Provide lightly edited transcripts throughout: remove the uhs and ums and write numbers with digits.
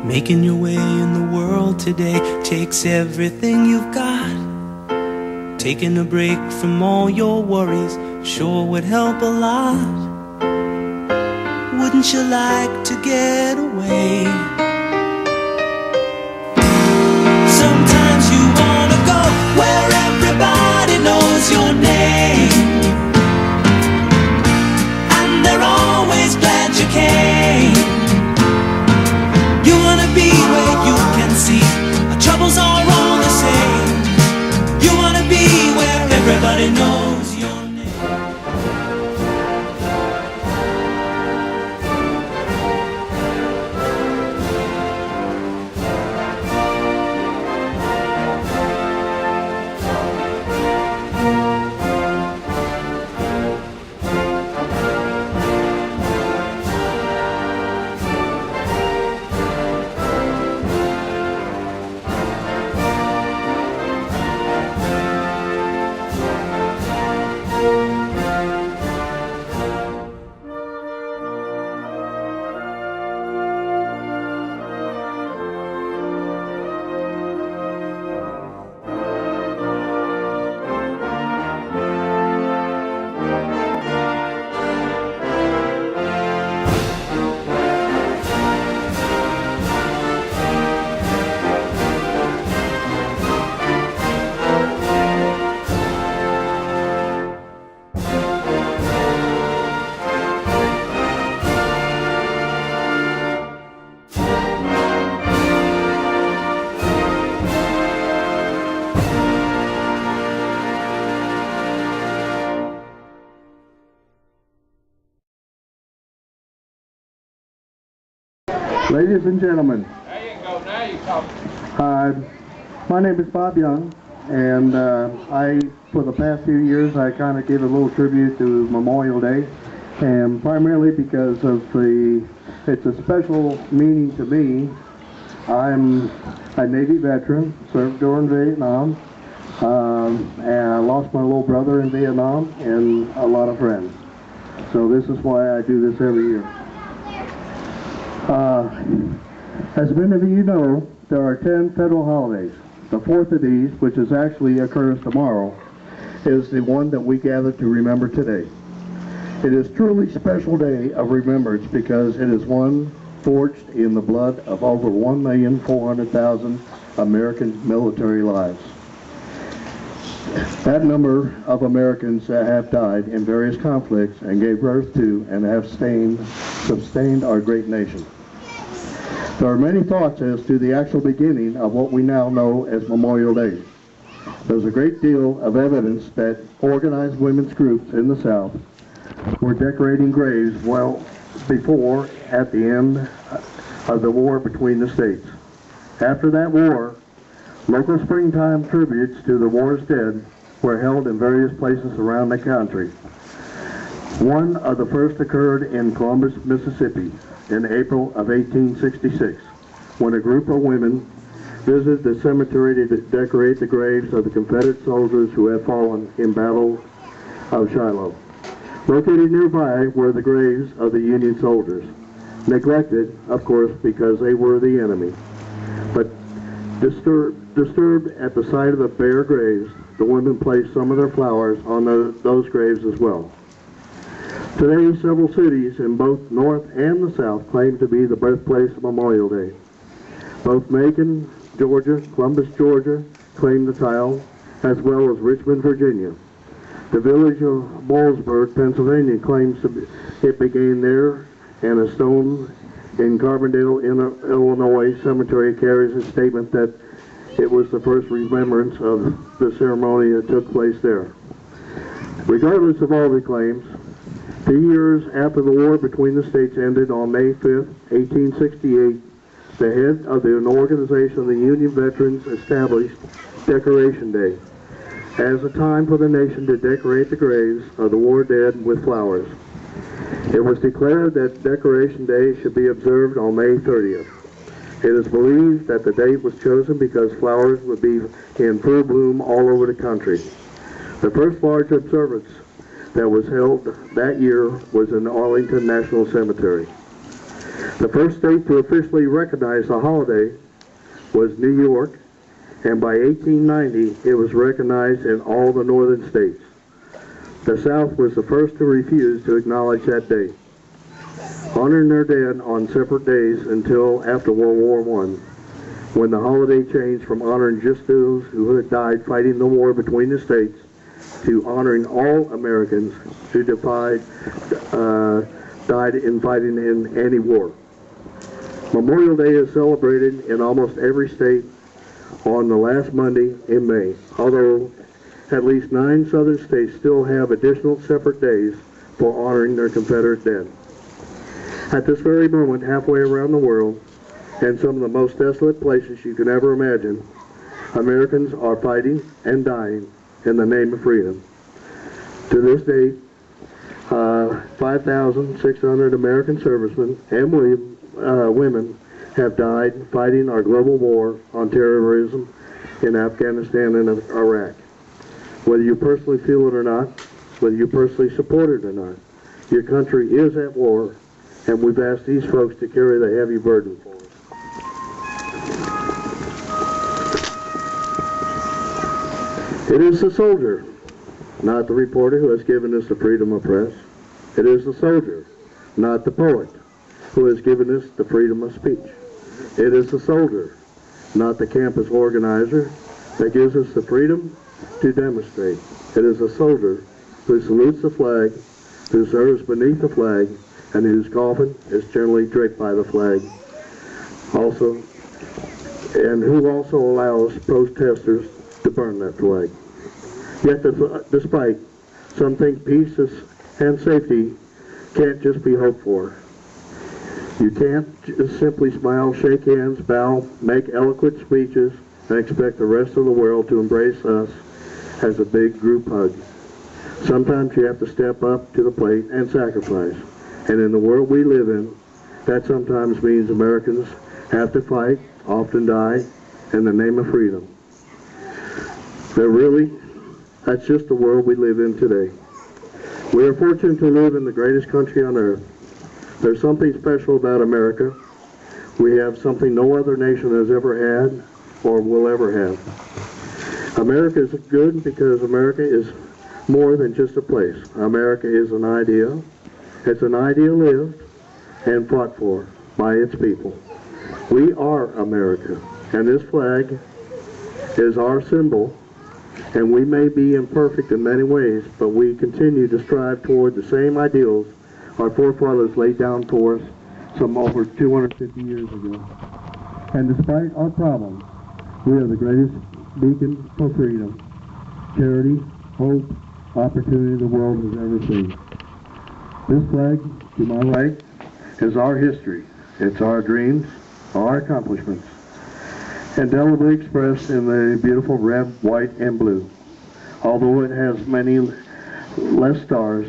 Making your way in the world today takes everything you've got. Taking a break from all your worries sure would help a lot. Wouldn't you like to get away? Sometimes you wanna go where everybody knows your name, and they're always glad you came. You wanna be where you can see our troubles are all the same. You wanna be where everybody knows your name. Ladies and gentlemen, There you go, now you talk. my name is Bob Young, and for the past few years, I kind of give a little tribute to Memorial Day, and primarily because of it's a special meaning to me. I'm a Navy veteran, served during Vietnam, and I lost my little brother in Vietnam, and a lot of friends. So this is why I do this every year. As many of you know, there are 10 federal holidays. The fourth of these, which occurs tomorrow, is the one that we gather to remember today. It is truly a special day of remembrance because it is one forged in the blood of over 1,400,000 American military lives. That number of Americans that have died in various conflicts and gave birth to and have sustained our great nation. There are many thoughts as to the actual beginning of what we now know as Memorial Day. There's a great deal of evidence that organized women's groups in the South were decorating graves well before at the end of the war between the states. After that war, local springtime tributes to the war's dead were held in various places around the country. One of the first occurred in Columbus, Mississippi in April of 1866, when a group of women visited the cemetery to decorate the graves of the Confederate soldiers who had fallen in Battle of Shiloh. Located nearby were the graves of the Union soldiers, neglected, of course, because they were the enemy. But disturbed at the sight of the bare graves, the women placed some of their flowers on those graves as well. Today, several cities in both North and the South claim to be the birthplace of Memorial Day. Both Macon, Georgia, Columbus, Georgia claim the title, as well as Richmond, Virginia. The village of Ballsburg, Pennsylvania claims it began there, and a stone in Carbondale, Illinois cemetery carries a statement that it was the first remembrance of the ceremony that took place there. Regardless of all the claims, 2 years after the war between the states ended on May 5, 1868, the head of an organization of the Union veterans established Decoration Day as a time for the nation to decorate the graves of the war dead with flowers. It was declared that Decoration Day should be observed on May 30th. It is believed that the date was chosen because flowers would be in full bloom all over the country. The first large observance that was held that year was in Arlington National Cemetery. The first state to officially recognize the holiday was New York, and by 1890 it was recognized in all the northern states. The South was the first to refuse to acknowledge that day, honoring their dead on separate days until after World War I, when the holiday changed from honoring just those who had died fighting the war between the states to honoring all Americans who died in fighting in any war. Memorial Day is celebrated in almost every state on the last Monday in May, although at least 9 southern states still have additional separate days for honoring their Confederate dead. At this very moment, halfway around the world, and some of the most desolate places you can ever imagine, Americans are fighting and dying in the name of freedom. To this day, 5,600 American servicemen and women have died fighting our global war on terrorism in Afghanistan and Iraq. Whether you personally feel it or not, whether you personally support it or not, your country is at war, and we've asked these folks to carry the heavy burden for us. It is the soldier, not the reporter, who has given us the freedom of press. It is the soldier, not the poet, who has given us the freedom of speech. It is the soldier, not the campus organizer, that gives us the freedom to demonstrate. It is the soldier who salutes the flag, who serves beneath the flag, and whose coffin is generally draped by the flag. Also, and who also allows protesters to burn that flag. Yet, despite some think peace and safety can't just be hoped for. You can't just simply smile, shake hands, bow, make eloquent speeches, and expect the rest of the world to embrace us as a big group hug. Sometimes you have to step up to the plate and sacrifice. And in the world we live in, that sometimes means Americans have to fight, often die, in the name of freedom. But really, that's just the world we live in today. We are fortunate to live in the greatest country on earth. There's something special about America. We have something no other nation has ever had or will ever have. America is good because America is more than just a place. America is an idea. It's an idea lived and fought for by its people. We are America, and this flag is our symbol, and we may be imperfect in many ways, but we continue to strive toward the same ideals our forefathers laid down for us some over 250 years ago. And despite our problems, we are the greatest beacon for freedom, charity, hope, opportunity the world has ever seen. This flag, to my right, is our history. It's our dreams, our accomplishments, indelibly expressed in the beautiful red, white, and blue. Although it has many less stars,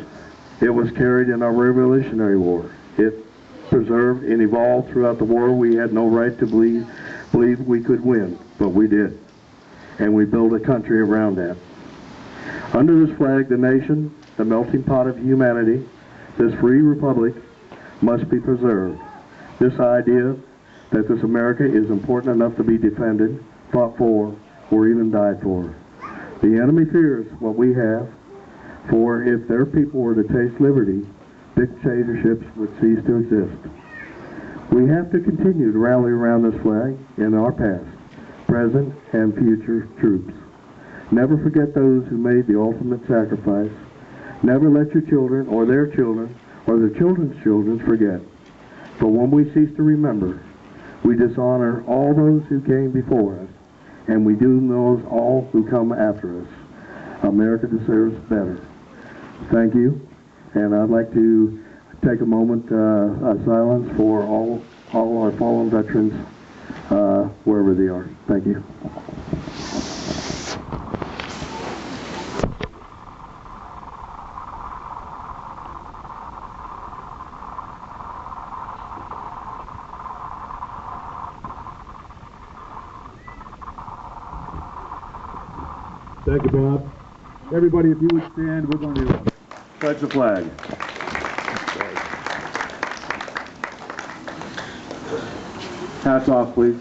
it was carried in our Revolutionary War. It preserved and evolved throughout the war. We had no right to believe we could win, but we did. And we built a country around that. Under this flag, the nation, the melting pot of humanity, this free republic, must be preserved. This idea that this America is important enough to be defended, fought for, or even died for. The enemy fears what we have, for if their people were to taste liberty, dictatorships would cease to exist. We have to continue to rally around this flag in our past, present, and future troops. Never forget those who made the ultimate sacrifice. Never let your children or their children's children forget. For when we cease to remember, we dishonor all those who came before us, and we doom those all who come after us. America deserves better. Thank you, and I'd like to take a moment of silence for all our fallen veterans, wherever they are. Thank you. Thank you, Bob. Everybody, if you would stand, we're going to pledge the flag. Hats off, please.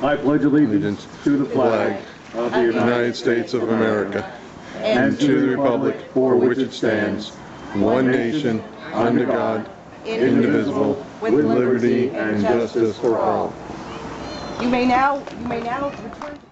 I pledge allegiance to the flag of the United States of America, and to the republic for which it stands, one nation, under God, indivisible, with liberty and justice for all. You may now return to